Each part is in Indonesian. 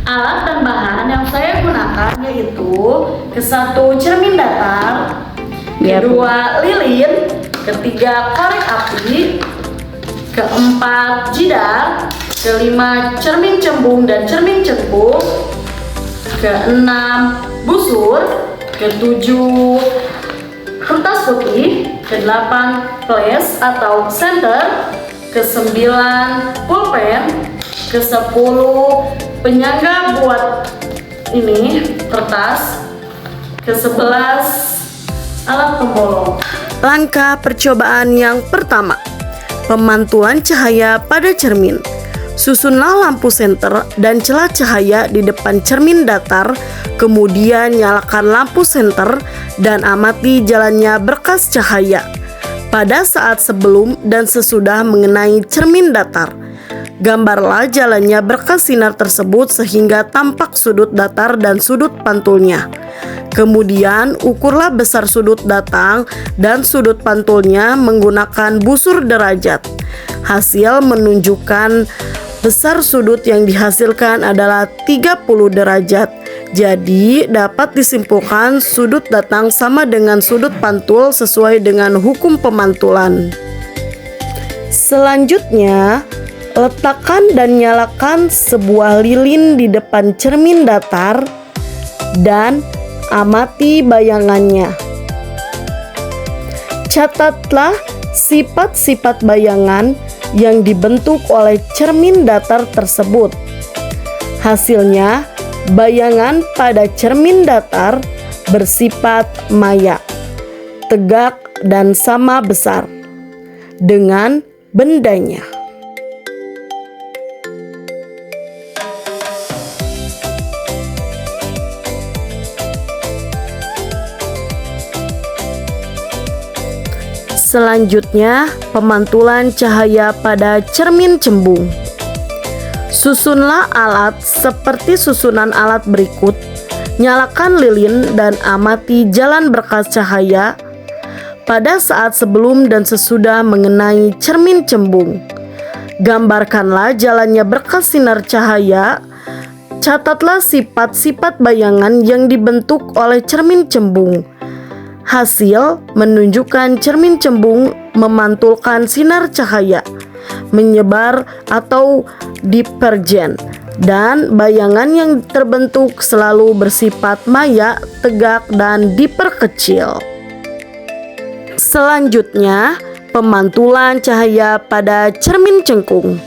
Alat dan bahan yang saya gunakan yaitu ke-1 cermin datar, kedua lilin, ketiga korek api, ke-4 jidar, ke-5 cermin cembung dan cermin cengkung, ke-6 busur, ke-7 kertas putih, ke-8 flash atau center, ke-9 pulpen, ke-10 penyangga buat ini kertas, ke-11 alat pembolong. Langkah percobaan yang pertama, pemantulan cahaya pada cermin. Susunlah lampu senter dan celah cahaya di depan cermin datar, kemudian nyalakan lampu senter dan amati jalannya berkas cahaya pada saat sebelum dan sesudah mengenai cermin datar. Gambarlah jalannya berkas sinar tersebut sehingga tampak sudut datar dan sudut pantulnya. Kemudian ukurlah besar sudut datang dan sudut pantulnya menggunakan busur derajat. Hasil menunjukkan besar sudut yang dihasilkan adalah 30 derajat. Jadi dapat disimpulkan sudut datang sama dengan sudut pantul sesuai dengan hukum pemantulan. Selanjutnya, letakkan dan nyalakan sebuah lilin di depan cermin datar dan amati bayangannya. Catatlah sifat-sifat bayangan yang dibentuk oleh cermin datar tersebut. Hasilnya, bayangan pada cermin datar bersifat maya, tegak dan sama besar dengan bendanya. Selanjutnya, pemantulan cahaya pada cermin cembung. Susunlah alat seperti susunan alat berikut. Nyalakan lilin dan amati jalan berkas cahaya pada saat sebelum dan sesudah mengenai cermin cembung. Gambarkanlah jalannya berkas sinar cahaya. Catatlah sifat-sifat bayangan yang dibentuk oleh cermin cembung. Hasil menunjukkan cermin cembung memantulkan sinar cahaya, menyebar atau divergen, dan bayangan yang terbentuk selalu bersifat maya, tegak, dan diperkecil. Selanjutnya, pemantulan cahaya pada cermin cengkung.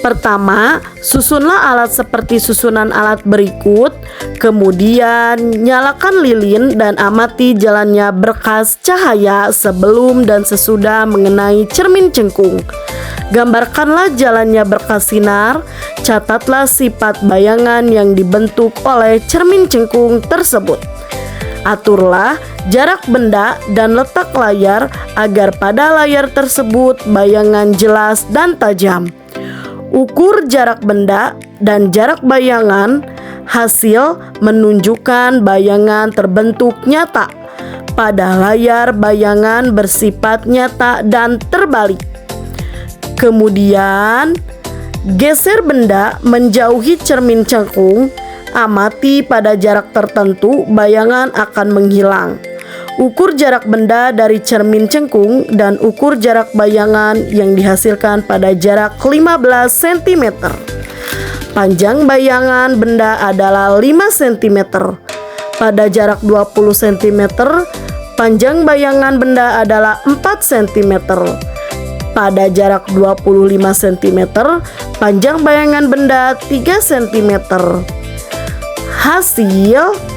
Pertama, susunlah alat seperti susunan alat berikut, kemudian nyalakan lilin dan amati jalannya berkas cahaya sebelum dan sesudah mengenai cermin cengkung. Gambarkanlah jalannya berkas sinar, catatlah sifat bayangan yang dibentuk oleh cermin cengkung tersebut. Aturlah jarak benda dan letak layar agar pada layar tersebut bayangan jelas dan tajam. Ukur jarak benda dan jarak bayangan, hasil menunjukkan bayangan terbentuk nyata. Pada layar bayangan bersifat nyata dan terbalik. Kemudian, geser benda menjauhi cermin cengkung, amati pada jarak tertentu bayangan akan menghilang. Ukur jarak benda dari cermin cengkung dan ukur jarak bayangan yang dihasilkan pada jarak 15 cm. Panjang bayangan benda adalah 5 cm. Pada jarak 20 cm, panjang bayangan benda adalah 4 cm. Pada jarak 25 cm, panjang bayangan benda 3 cm. Hasil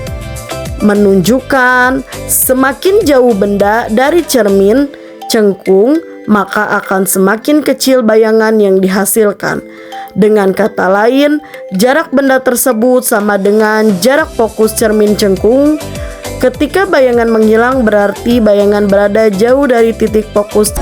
menunjukkan semakin jauh benda dari cermin cengkung, maka akan semakin kecil bayangan yang dihasilkan. Dengan kata lain, jarak benda tersebut sama dengan jarak fokus cermin cengkung. Ketika bayangan menghilang berarti bayangan berada jauh dari titik fokus.